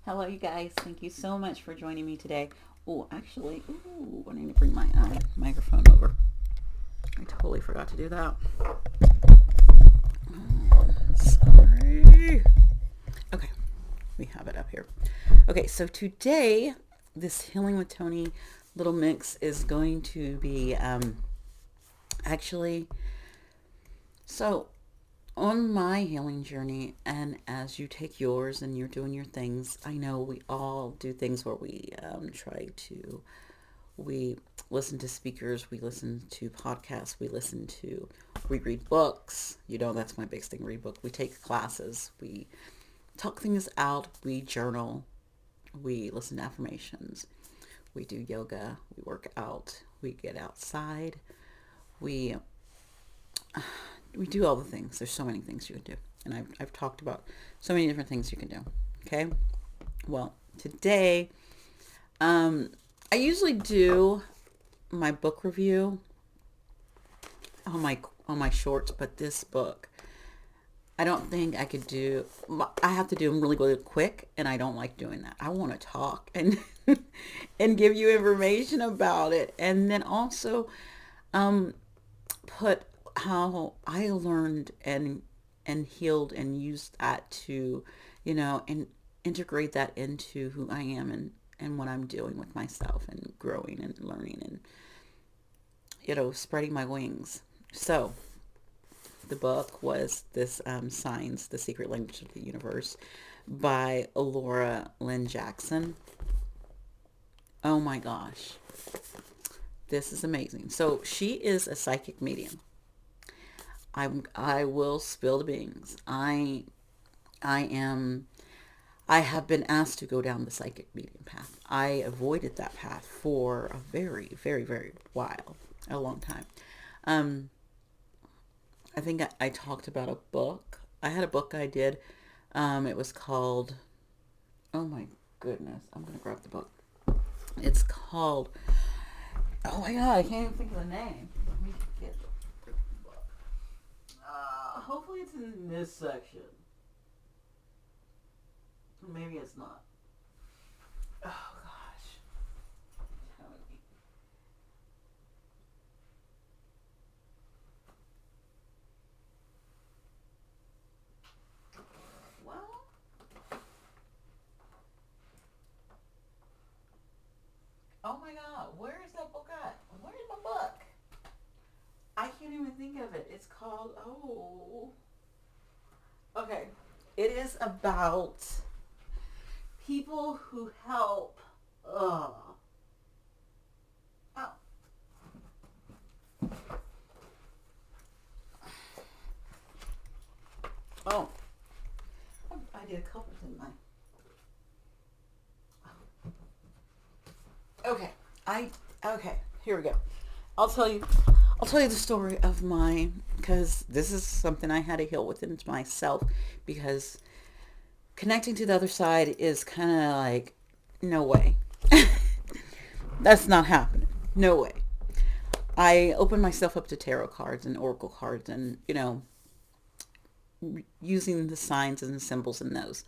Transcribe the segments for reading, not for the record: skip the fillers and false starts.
Hello, you guys. Thank you so much for joining me today. Oh, actually, I need to bring my microphone over. I totally forgot to do that. Sorry. Okay, we have it up here. Okay, so today, this Healing with Toni little mix is going to be actually, so on my healing journey, and as you take yours and you're doing your things, I know we all do things where we listen to speakers, we listen to podcasts, we read books. That's my biggest thing, read book. We take classes, we talk things out, we journal, we listen to affirmations, we do yoga, we work out, we get outside, we we do all the things. There's so many things you can do. And I've talked about so many different things you can do. Okay. Well, today, I usually do my book review on my shorts, but this book, I don't think I could do. I have to do them really, really quick, and I don't like doing that. I want to talk and and give you information about it, and then also put how I learned and healed and used that to, and integrate that into who I am and what I'm doing with myself and growing and learning and, spreading my wings. So the book was this Signs, The Secret Language of the Universe by Laura Lynn Jackson. Oh my gosh. This is amazing. So she is a psychic medium. I will spill the beans. I have been asked to go down the psychic medium path. I avoided that path for a very, very, very while, a long time. Um, I think I talked about a book. I had a book I did. It was called, oh my goodness, I'm going to grab the book. It's called, oh my God, I can't even think of the name. Let me get the book. Hopefully it's in this section. Maybe it's not. Oh gosh. Well, oh my God, where is that book at? Where's my book? I can't even think of it. It's called, okay. It is about people who help. Oh. Oh. I did a couple, didn't I? Okay. Okay. Here we go. I'll tell you. I'll tell you the story of because this is something I had to heal within myself, because connecting to the other side is kind of like, no way. That's not happening. No way. I opened myself up to tarot cards and oracle cards and, using the signs and the symbols in those.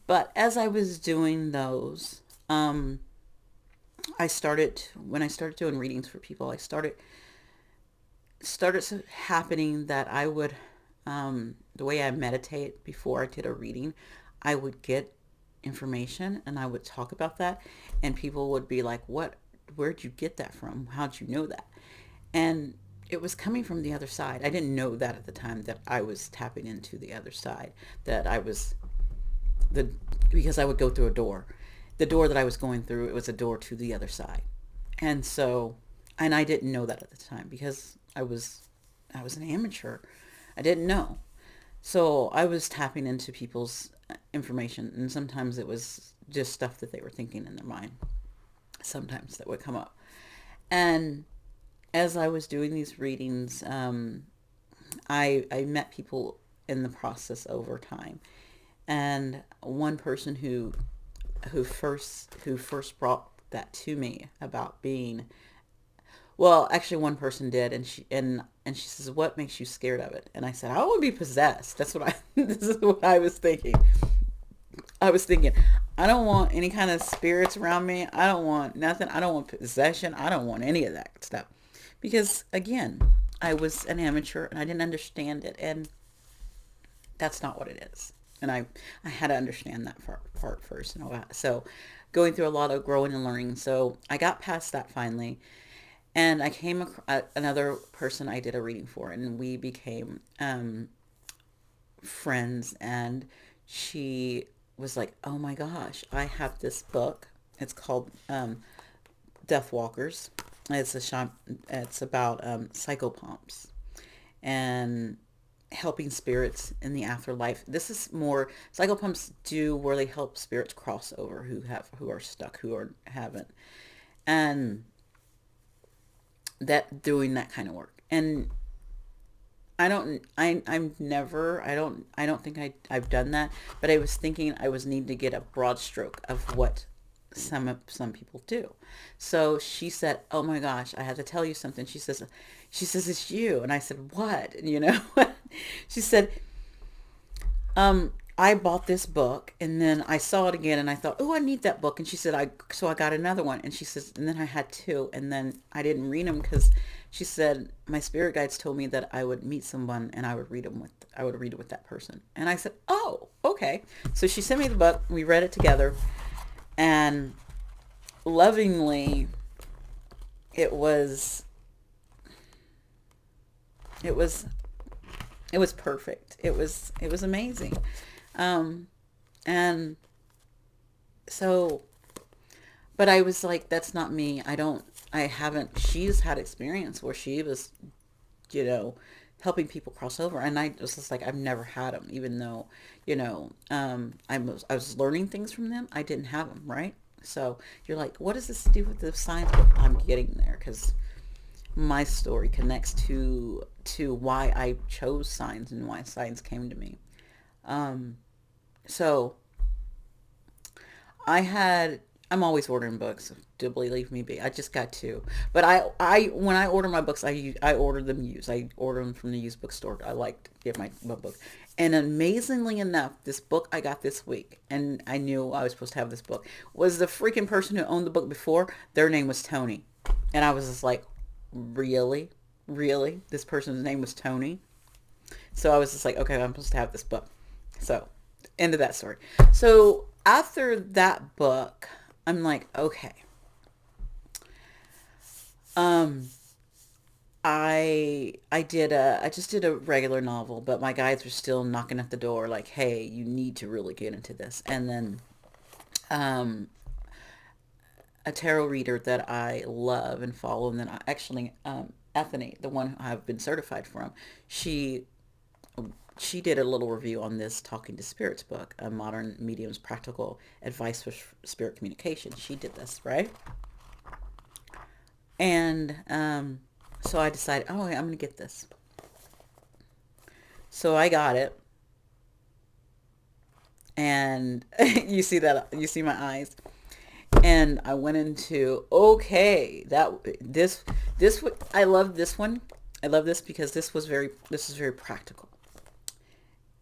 But as I was doing those, when I started doing readings for people, started happening that I would, the way I meditate before I did a reading, I would get information and I would talk about that, and people would be like, where'd you get that from? How'd you know that? And it was coming from the other side. I didn't know that at the time, that I was tapping into the other side, that I was because I would go through a door. The door that I was going through, it was a door to the other side. And so, and I didn't know that at the time because I was an amateur. I didn't know. So I was tapping into people's information, and sometimes it was just stuff that they were thinking in their mind. Sometimes that would come up. And as I was doing these readings, I met people in the process over time. And one person who first brought that to me about being, well, actually one person did, and she says, "What makes you scared of it?" And I said, "I want to be possessed." This is what I was thinking. I was thinking, I don't want any kind of spirits around me. I don't want nothing. I don't want possession. I don't want any of that stuff. Because again, I was an amateur and I didn't understand it. And that's not what it is. And I had to understand that part first. And all that. So going through a lot of growing and learning. So I got past that finally. And I came across another person I did a reading for. And we became friends. And she was like, oh my gosh, I have this book. It's called Death Walkers. It's about psychopomps and helping spirits in the afterlife. This is more psychopomps do where they help spirits cross over who are stuck, haven't, and that doing that kind of work. And I don't think I've done that, but I was thinking I was need to get a broad stroke of what some people do. So she said, "Oh my gosh, I have to tell you something." She says it's you, and I said, "What?" And she said, I bought this book and then I saw it again and I thought, oh, I need that book. And she said, so I got another one. And she says, and then I had two and then I didn't read them because she said, my spirit guides told me that I would meet someone and I would read it with that person. And I said, oh, okay. So she sent me the book. We read it together and lovingly, it was perfect. It was amazing. And so, but I was like, that's not me. She's had experience where she was, helping people cross over. And I was just like, I've never had them, even though, I was learning things from them. I didn't have them. Right. So you're like, what does this do with the science book? I'm getting there because my story connects to why I chose signs and why signs came to me. So I'm always ordering books. Do believe me, be. I just got two. But when I order my books, I order them used. I order them from the used bookstore. I like to get my book. And amazingly enough, this book I got this week, and I knew I was supposed to have this book, was the freaking person who owned the book before. Their name was Toni. And I was just like, really? Really? This person's name was Toni? So I was just like, okay, I'm supposed to have this book. So, end of that story. So after that book, I'm like, okay. I just did a regular novel, but my guides were still knocking at the door like, hey, you need to really get into this. And then a tarot reader that I love and follow, and then I actually Ethany, the one who I've been certified from, she did a little review on this Talking to Spirits book, a modern medium's practical advice for spirit communication. She did this, right? And so I decided, oh, I'm going to get this. So I got it. And you see my eyes. And I went into, okay, I love this one. I love this because this is very practical.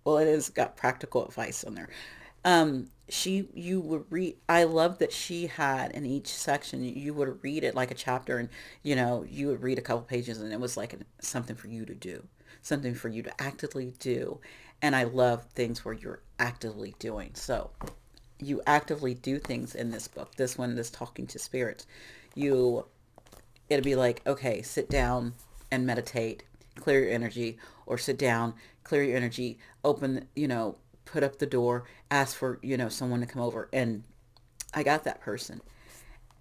Well, it has got practical advice on there. You would read, I love that she had in each section, you would read it like a chapter and, you would read a couple pages and it was like something for you to do, something for you to actively do. And I love things where you're actively doing. So you actively do things in this book. This one, this Talking to Spirits, it'll be like, okay, sit down and meditate, clear your energy, or sit down, clear your energy, open, put up the door, ask for, someone to come over. And I got that person.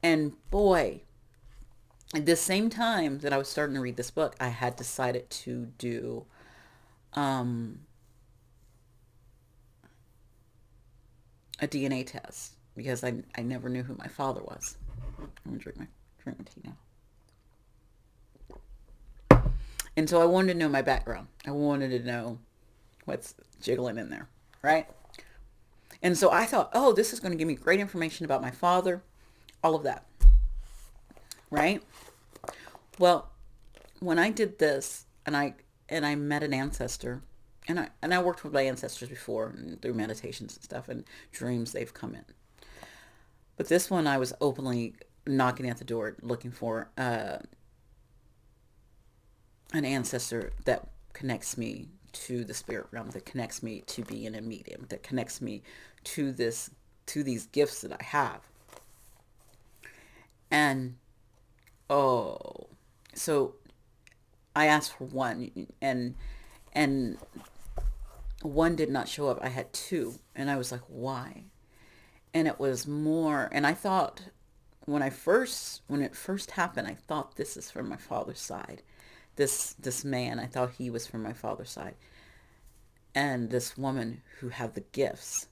And boy, at the same time that I was starting to read this book, I had decided to do, a DNA test because I never knew who my father was. I'm going to drink my tea now. And so I wanted to know my background. I wanted to know what's jiggling in there, right? And so I thought, oh, this is going to give me great information about my father, all of that, right? Well, when I did this and I met an ancestor and I worked with my ancestors before and through meditations and stuff and dreams they've come in. But this one I was openly knocking at the door looking for an ancestor that connects me to the spirit realm, that connects me to being a medium, that connects me to this to these gifts that I have. And oh, so I asked for one, and one did not show up. I had two, and I was like, why? And it was more, and I thought when it first happened, I thought this is from my father's side. This man, I thought he was from my father's side. And this woman who had the gifts,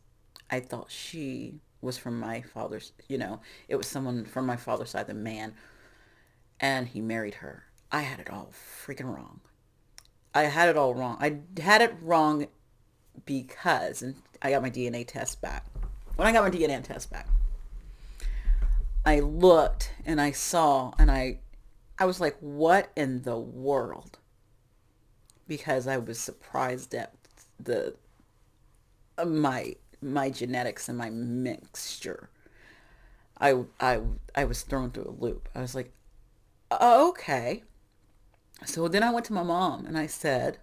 I thought she was from my father's, it was someone from my father's side, the man, and he married her. I had it all freaking wrong. I had it all wrong. I had it wrong because, and I got my DNA test back. When I got my DNA test back, I looked and I saw, and I was like, what in the world? Because I was surprised at the my genetics and my mixture. I was thrown through a loop. I was like, oh, okay. So then I went to my mom and I said,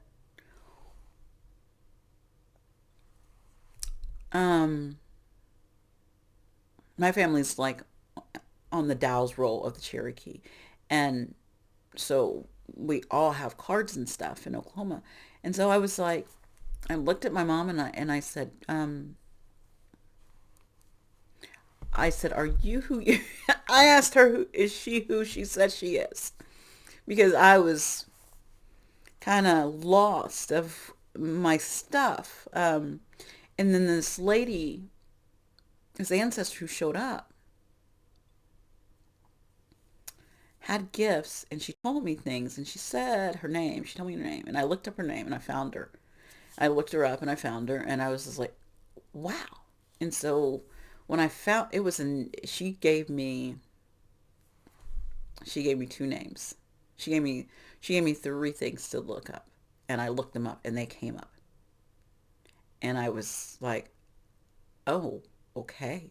um, my family's like on the Dow's roll of the Cherokee. And so we all have cards and stuff in Oklahoma. And so I was like, I looked at my mom and I said, are you who you, I asked her, is she who she said she is? Because I was kind of lost of my stuff. And then this lady, this ancestor who showed up, had gifts, and she told me things, and she said her name. She told me her name, and I looked up her name and I found her. I looked her up and I found her, and I was just like, wow. And so when I found it was in, she gave me two names. She gave me three things to look up, and I looked them up and they came up. And I was like, oh, okay.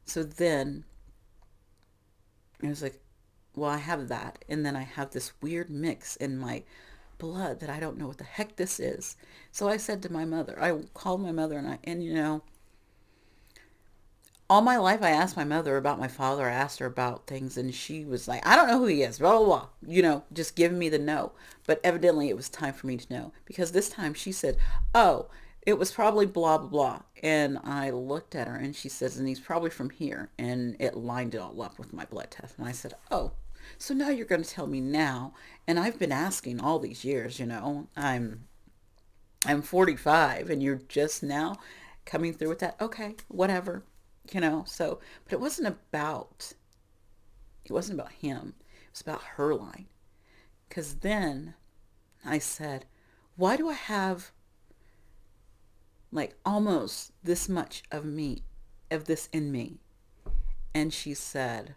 So then I was like, well, I have that. And then I have this weird mix in my blood that I don't know what the heck this is. So I said to my mother, I called my mother, and all my life I asked my mother about my father. I asked her about things, and she was like, I don't know who he is, blah, blah, blah, just giving me the no. But evidently it was time for me to know, because this time she said, oh, it was probably blah, blah, blah. And I looked at her and she says, and he's probably from here. And it lined it all up with my blood test. And I said, oh, so now you're going to tell me now. And I've been asking all these years, I'm 45 and you're just now coming through with that. Okay, whatever, so, but it wasn't about him. It was about her line. Because then I said, why do I have like almost this much of me, of this in me? And she said,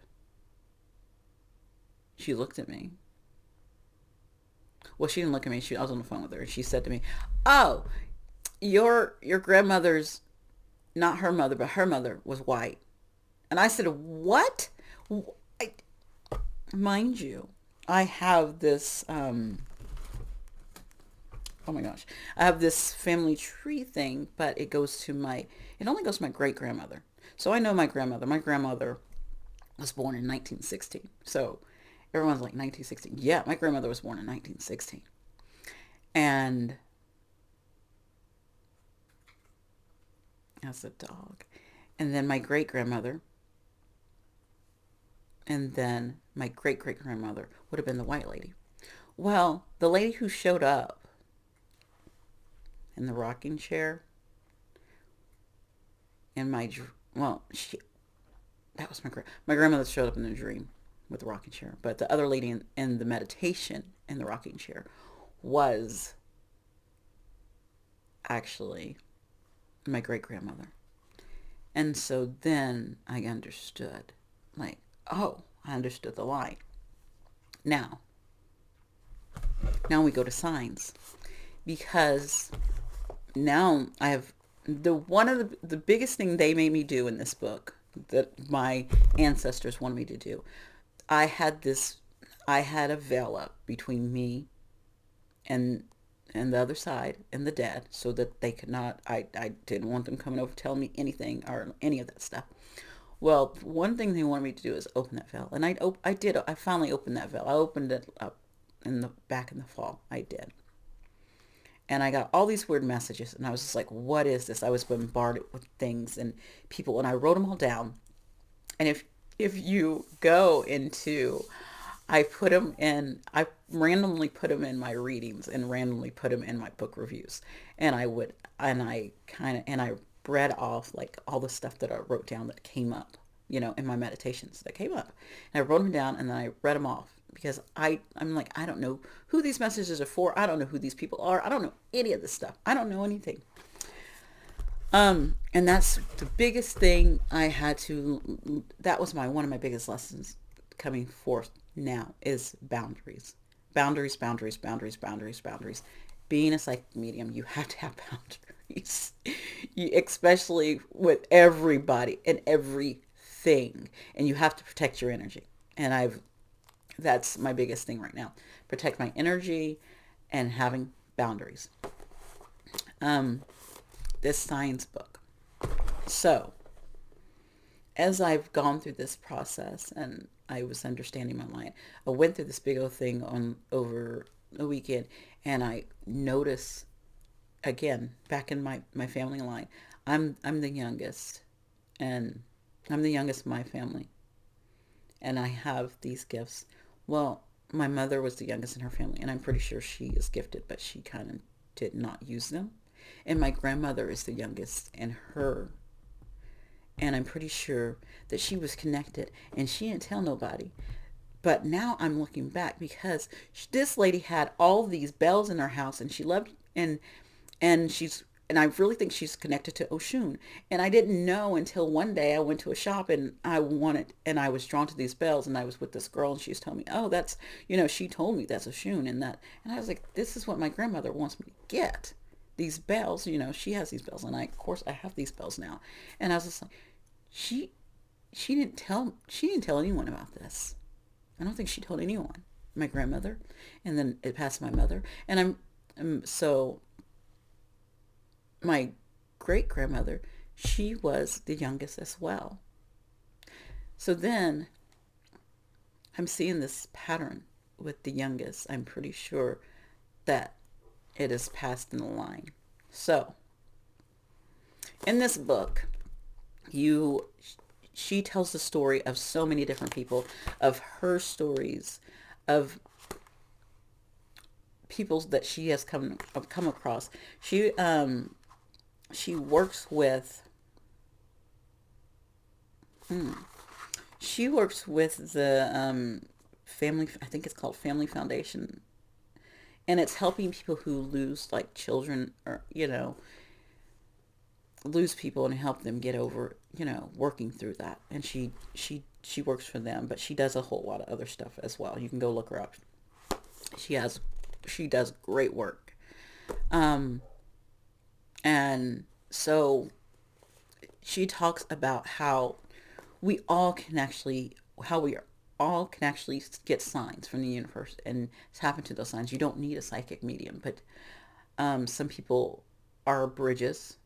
she looked at me. Well, she didn't look at me. I was on the phone with her. And she said to me, oh, your grandmother's, not her mother, but her mother was white. And I said, what? I, mind you, I have this, oh my gosh, I have this family tree thing, but it only goes to my great grandmother. So I know my grandmother. My grandmother was born in 1916. So everyone's like 1916. Yeah, my grandmother was born in 1916. And as a dog. And then my great grandmother. And then my great great grandmother would have been the white lady. Well, the lady who showed up in the rocking chair in that was my grandmother showed up in the dream with the rocking chair. But the other lady in the meditation in the rocking chair was actually my great grandmother. And so then I understood, like, oh, I understood the lie. Now we go to signs. because now I have the one of the biggest thing they made me do in this book that my ancestors wanted me to do. I had this I had a veil up between me and the other side and the dead so that they could not I didn't want them coming over telling me anything or any of that stuff. Well, one thing they wanted me to do is open that veil, and I did. I finally opened that veil. I opened it up in the back in the fall. I did, and I got all these weird messages, and I was just like, "What is this?" I was bombarded with things and people, and I wrote them all down. And if you go into, I put them in. I randomly put them in my readings and randomly put them in my book reviews, and I read off like all the stuff that I wrote down that came up, in my meditations that came up. And I wrote them down and then I read them off because I'm like, I don't know who these messages are for. I don't know who these people are. I don't know any of this stuff. I don't know anything. And that's the biggest thing I had to, that was one of my biggest lessons coming forth now is boundaries. Boundaries, boundaries, boundaries, boundaries, boundaries. Being a psychic medium, you have to have boundaries, especially with everybody and everything. And you have to protect your energy. And that's my biggest thing right now. Protect my energy and having boundaries. This science book. So, as I've gone through this process and I was understanding my mind, I went through this big old thing on over a weekend, and I noticed again back in my family line, I'm the youngest, and I'm the youngest of my family, and I have these gifts. Well, my mother was the youngest in her family, and I'm pretty sure she is gifted, but she kind of did not use them. And my grandmother is the youngest in her, and I'm pretty sure that she was connected, and she didn't tell nobody. But now I'm looking back because this lady had all these bells in her house, and she loved and I really think she's connected to Oshun. And I didn't know until one day I went to a shop and I was drawn to these bells, and I was with this girl and she was telling me, oh, that's, she told me that's Oshun and that. And I was like, this is what my grandmother wants me to get. These bells, she has these bells, and of course I have these bells now. And I was just like, she didn't tell anyone about this. I don't think she told anyone. My grandmother, and then it passed to my mother, and so my great grandmother, she was the youngest as well. So then I'm seeing this pattern with the youngest. I'm pretty sure that it is passed in the line. So in this book, she tells the story of so many different people, of her stories, of people that she has come across. She works with she works with the family. I think it's called Family Foundation, and it's helping people who lose like children, or lose people, and help them get over, working through that. And she works for them, but she does a whole lot of other stuff as well. You can go look her up. She does great work. And so she talks about how we all can actually get signs from the universe and tap into those signs. You don't need a psychic medium, but some people are bridges.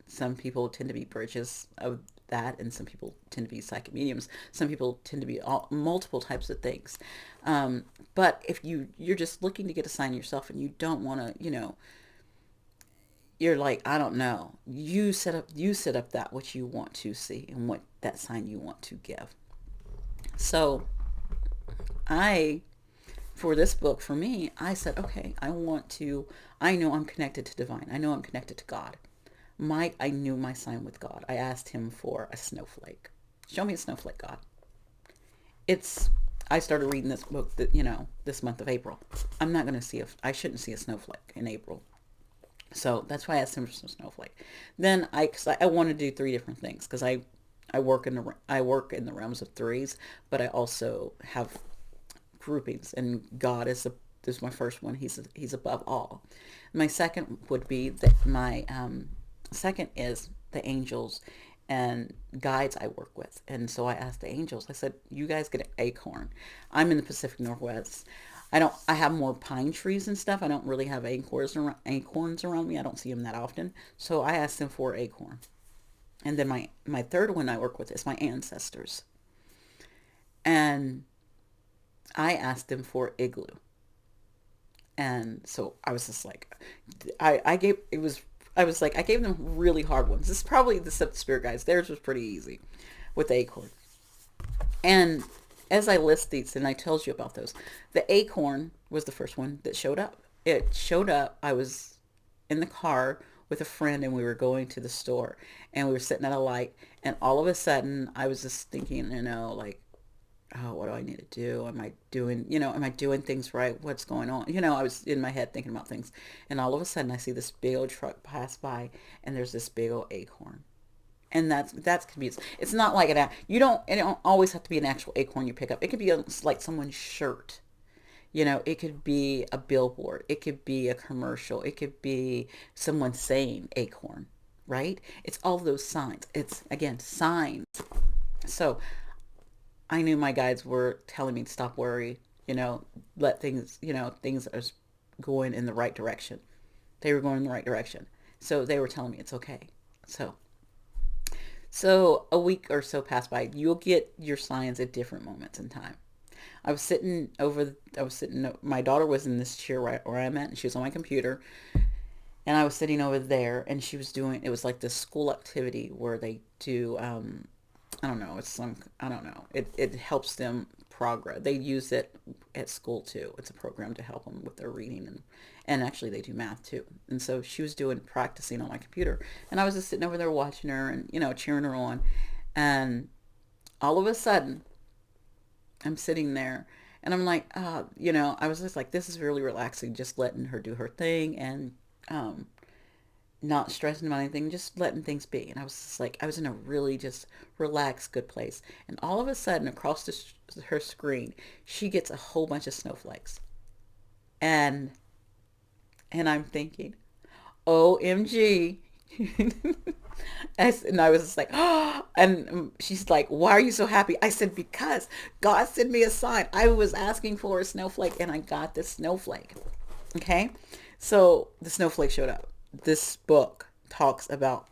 Some people tend to be bridges of that, and some people tend to be psychic mediums. Some people tend to be multiple types of things. But if you're just looking to get a sign yourself, and you don't want to, you're like, I don't know. You set up that what you want to see and what that sign you want to give. So for this book, for me, I said, okay, I know I'm connected to divine. I know I'm connected to God. I knew my sign with God. I asked him for a snowflake. Show me a snowflake, God. I started reading this book this month of April. I shouldn't see a snowflake in April. So that's why I asked him for some snowflake. Then cause I want to do 3 different things, because I work in the realms of threes, but I also have groupings, and God is this is my first one. He's above all. My second would be my second is the angels and guides I work with. And so I asked the angels, I said, you guys get an acorn. I'm in the Pacific Northwest. I have more pine trees and stuff. I don't really have acorns around me. I don't see them that often. So I asked them for acorn. And then my third one I work with is my ancestors. And I asked them for igloo. And so I was just like, I gave, it was, I was like, I gave them really hard ones. This is probably the spirit guys. Theirs was pretty easy with the acorn. And as I list these and I told you about those, the acorn was the first one that showed up. It showed up. I was in the car with a friend and we were going to the store and we were sitting at a light and all of a sudden I was just thinking, like, oh, what do I need to do? Am I doing things right? What's going on? I was in my head thinking about things. And all of a sudden I see this big old truck pass by and there's this big old acorn. And that's convenience. It's not like it don't always have to be an actual acorn you pick up. It could be like someone's shirt. It could be a billboard. It could be a commercial. It could be someone saying acorn, right? It's all those signs. It's, again, signs. So I knew my guides were telling me to stop worry, let things, things are going in the right direction. They were going in the right direction. So they were telling me it's okay. So a week or so passed by. You'll get your signs at different moments in time. My daughter was in this chair right where I'm at, and she was on my computer, and I was sitting over there, and she was it was like this school activity where they do, I don't know, I don't know. It helps them progress. They use it at school too. It's a program to help them with their reading and actually they do math too. And so she was practicing on my computer and I was just sitting over there watching her and, cheering her on. And all of a sudden I'm sitting there and I'm like, I was just like, this is really relaxing, just letting her do her thing and, not stressing about anything, just letting things be. And I was just like, I was in a really just relaxed, good place. And all of a sudden, across her screen, she gets a whole bunch of snowflakes. And I'm thinking, OMG. And I was just like, oh, and she's like, why are you so happy? I said, because God sent me a sign. I was asking for a snowflake and I got this snowflake. Okay. So the snowflake showed up. This book talks about,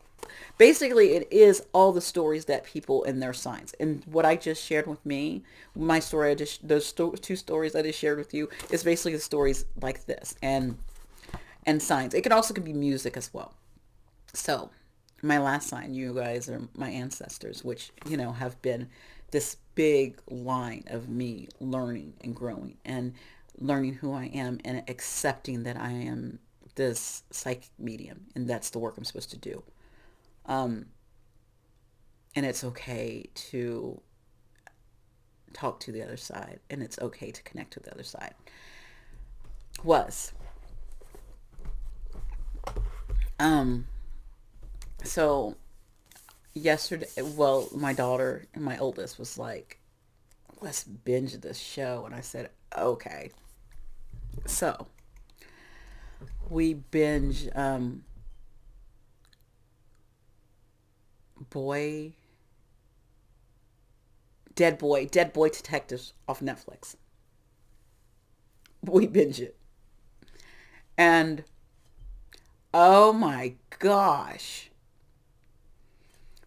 basically it is all the stories that people in their signs, and what I just shared with me, my story, two stories I just shared with you is basically the stories like this and signs. It could be music as well. So my last sign, you guys are my ancestors, which have been this big line of me learning and growing and learning who I am and accepting that I am this psychic medium and that's the work I'm supposed to do. Um, and it's okay to talk to the other side and it's okay to connect to the other side. Was. Um, so yesterday, well, my daughter and my oldest was like, let's binge this show. And I said, okay. So we binge boy dead boy detectives off Netflix. We binge it and oh my gosh.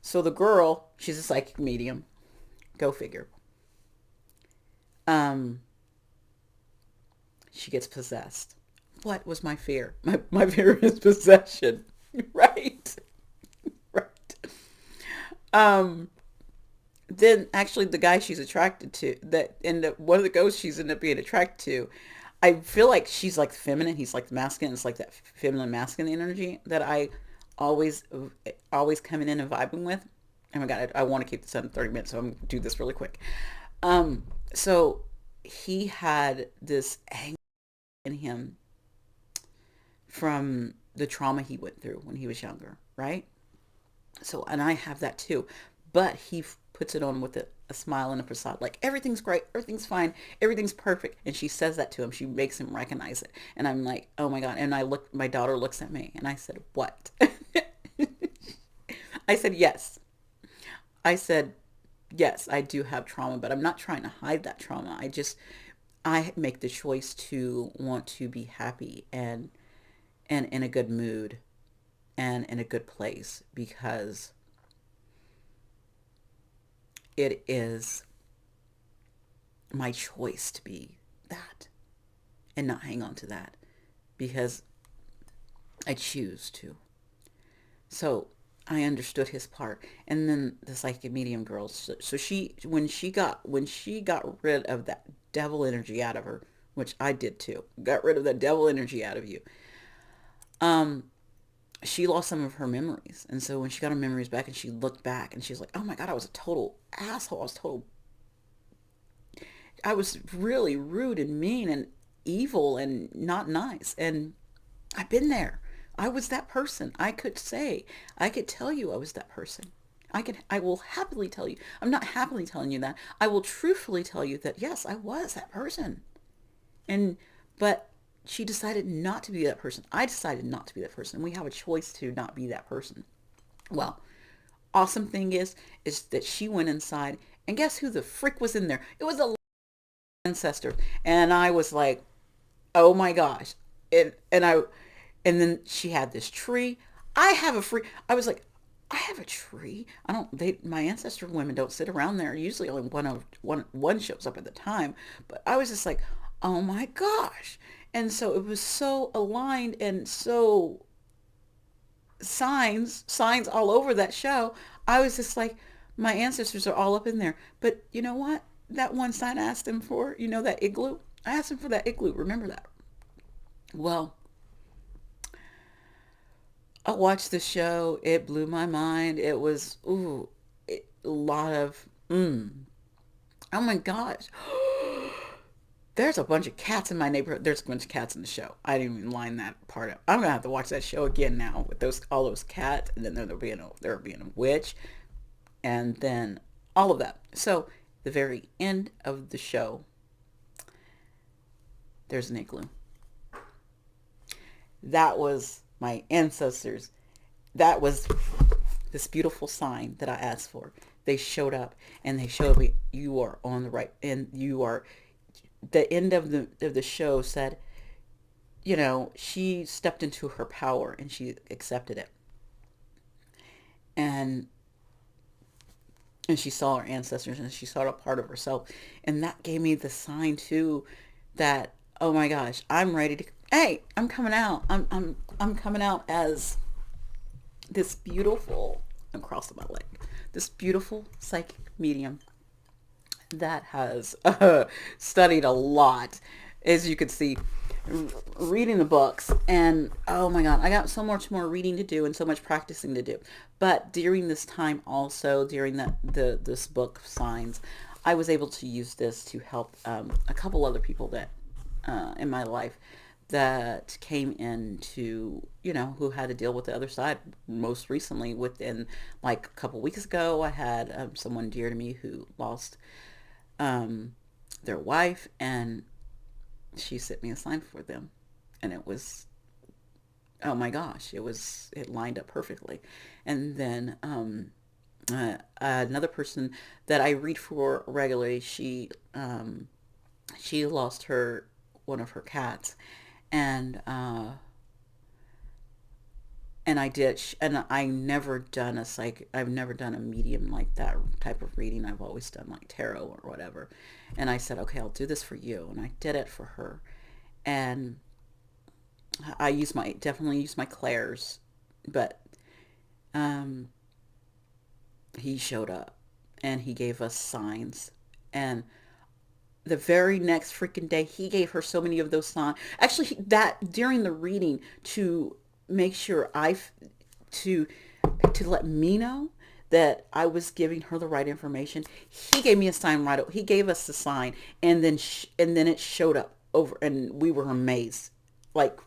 So the girl, she's a psychic medium, go figure. um she gets possessed. What was my fear? My fear is possession. Right. Right. um then actually the guy she's attracted to, that and one of the ghosts she's ended up being attracted to, I feel like she's like feminine, he's like masculine. It's like that feminine masculine energy that I always always coming in and vibing with. Oh my god, I want to keep this under 30 minutes, so I'm gonna do this really quick. So he had this anger in him from the trauma he went through when he was younger, right? So, and I have that too. But he puts it on with a smile and a facade, like everything's great, everything's fine, everything's perfect. And she says that to him. She makes him recognize it. And I'm like, oh my God. And my daughter looks at me and I said, what? I said, yes. I said, yes, I do have trauma, but I'm not trying to hide that trauma. I make the choice to want to be happy and in a good mood and in a good place because it is my choice to be that and not hang on to that because I choose to. So I understood his part. And then the psychic medium girl, so when she got rid of that devil energy out of her, which I did too, got rid of that devil energy out of you. Um, she lost some of her memories. And so when she got her memories back and she looked back and she's like, oh my God, I was a total asshole. I was really rude and mean and evil and not nice. And I've been there. I was that person. I could tell you I was that person. I will happily tell you. I'm not happily telling you that. I will truthfully tell you that yes, I was that person. And, but she decided not to be that person. I decided not to be that person. We have a choice to not be that person. Well, awesome thing is that she went inside and guess who the frick was in there? It was a ancestor. And I was like, oh my gosh. And then she had this tree. I was like, I have a tree. My ancestor women don't sit around there. Usually only one shows up at the time. But I was just like, oh my gosh. And so it was so aligned and so signs all over that show. I was just like, my ancestors are all up in there. But you know what? That one sign I asked him for, that igloo? I asked him for that igloo. Remember that? Well, I watched the show. It blew my mind. It was, a lot of, oh my gosh. There's a bunch of cats in my neighborhood. There's a bunch of cats in the show. I didn't even line that part up. I'm gonna have to watch that show again now with all those cats, and then there'll be a witch, and then all of that. So the very end of the show, there's an igloo. That was my ancestors. That was this beautiful sign that I asked for. They showed up and they showed me you are on the right, and you are. The end of the show said, she stepped into her power and she accepted it, and she saw her ancestors and she saw a part of herself, and that gave me the sign too, that oh my gosh, I'm ready to. Hey, I'm coming out. I'm coming out as this beautiful. I'm crossing my leg. This beautiful psychic medium that has studied a lot, as you could see, reading the books. And oh my God, I got so much more reading to do and so much practicing to do. But during this time, also during this book signs, I was able to use this to help a couple other people that in my life that came into, who had to deal with the other side. Most recently, within like a couple weeks ago, I had someone dear to me who lost their wife, and she sent me a sign for them, and it was, oh my gosh, it lined up perfectly. And then another person that I read for regularly, she lost one of her cats, and I never done I've never done a medium like that type of reading. I've always done like tarot or whatever. And I said, okay, I'll do this for you. And I did it for her. And I definitely use my clairs, but he showed up and he gave us signs. And the very next freaking day, he gave her so many of those signs. Actually, that during the reading, to make sure to let me know that I was giving her the right information, he gave me a sign right. He gave us the sign, and then it showed up over, and we were amazed, like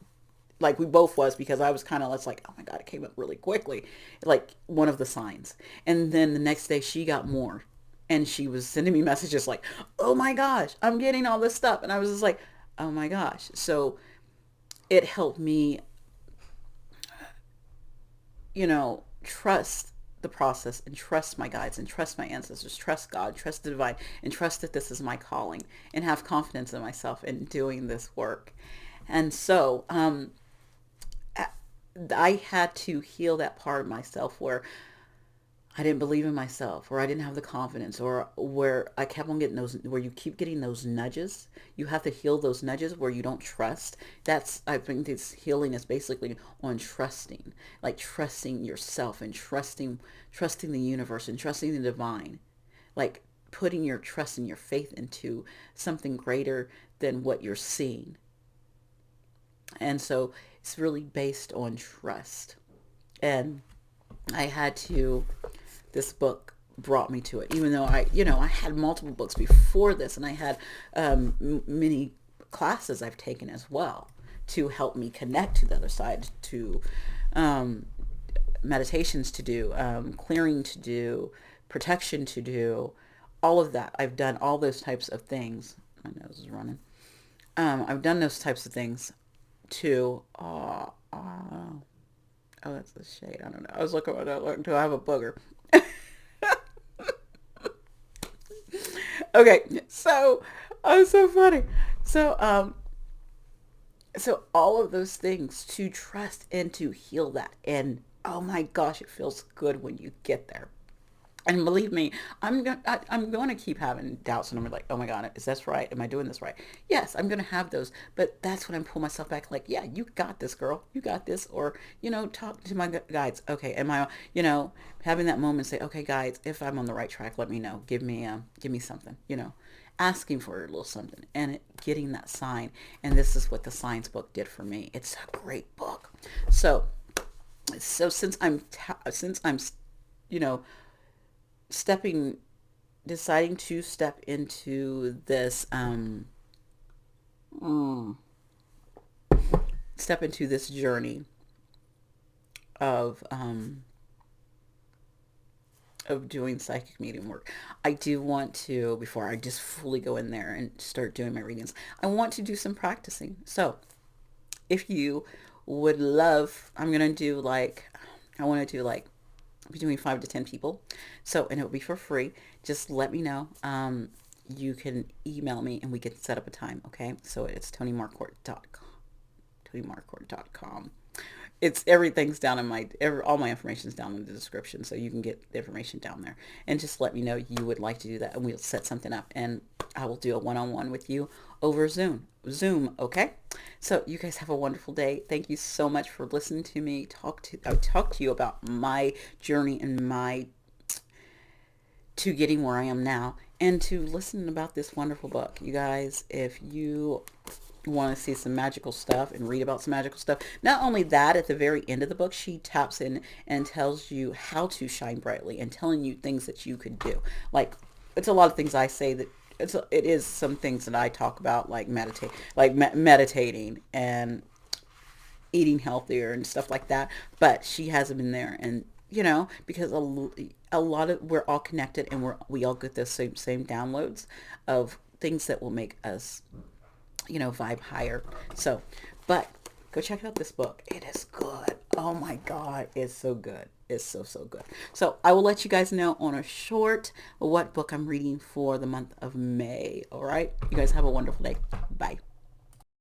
we both was, because I was kind of like, oh my God, it came up really quickly, like one of the signs. And then the next day she got more. And she was sending me messages like, oh my gosh, I'm getting all this stuff. And I was just like, oh my gosh. So it helped me, trust the process and trust my guides and trust my ancestors, trust God, trust the divine, and trust that this is my calling and have confidence in myself in doing this work. And so I had to heal that part of myself where I didn't believe in myself, or I didn't have the confidence, or where I kept on getting those, where you keep getting those nudges. You have to heal those nudges where you don't trust. I think this healing is basically on trusting, like trusting yourself and trusting the universe and trusting the divine, like putting your trust and your faith into something greater than what you're seeing. And so it's really based on trust. And I had to, this book brought me to it, even though I had multiple books before this, and I had many classes I've taken as well to help me connect to the other side, to um, meditations to do, clearing to do, protection to do, all of that. I've done all those types of things. My nose is running. I've done those types of things too. Oh, that's the shade. I don't know. I was looking until I have a booger. Okay, so so funny. So so all of those things to trust and to heal that, and oh my gosh, it feels good when you get there. And believe me, I'm going to keep having doubts, and I'm like, oh my God, is this right? Am I doing this right? Yes, I'm going to have those, but that's when I pull myself back, like, yeah, you got this, girl, you got this, or talk to my guides. Okay, am I, having that moment, say, okay, guides, if I'm on the right track, let me know. Give me something, asking for a little something and getting that sign. And this is what the science book did for me. It's a great book. So since I'm you know stepping deciding to step into this step into this journey of doing psychic medium work. I do want to, before I just fully go in there and start doing my readings, I want to do some practicing. So if you would love, I want to do like between 5 to 10 people. So, and it'll be for free. Just let me know. You can email me and we can set up a time. Okay. So it's tonymarcourt.com. tonymarcourt.com. It's everything's down in all my information's down in the description, so you can get the information down there. And just let me know you would like to do that, and we'll set something up, and I will do a one-on-one with you over Zoom. Okay. So you guys have a wonderful day. Thank you so much for listening to me I talk to you about my journey and to getting where I am now, and to listen about this wonderful book. You guys, if you want to see some magical stuff and read about some magical stuff, not only that, at the very end of the book, she taps in and tells you how to shine brightly and telling you things that you could do. Like, it's a lot of things I say that it is some things that I talk about, like meditating and eating healthier and stuff like that. But she has them in there, and because a lot of, we're all connected, and we all get the same downloads of things that will make us vibe higher. So, but go check out this book. It is good. Oh my God, it's so good. It's so good. So I will let you guys know on a short what book I'm reading for the month of May. All right. You guys have a wonderful day. Bye.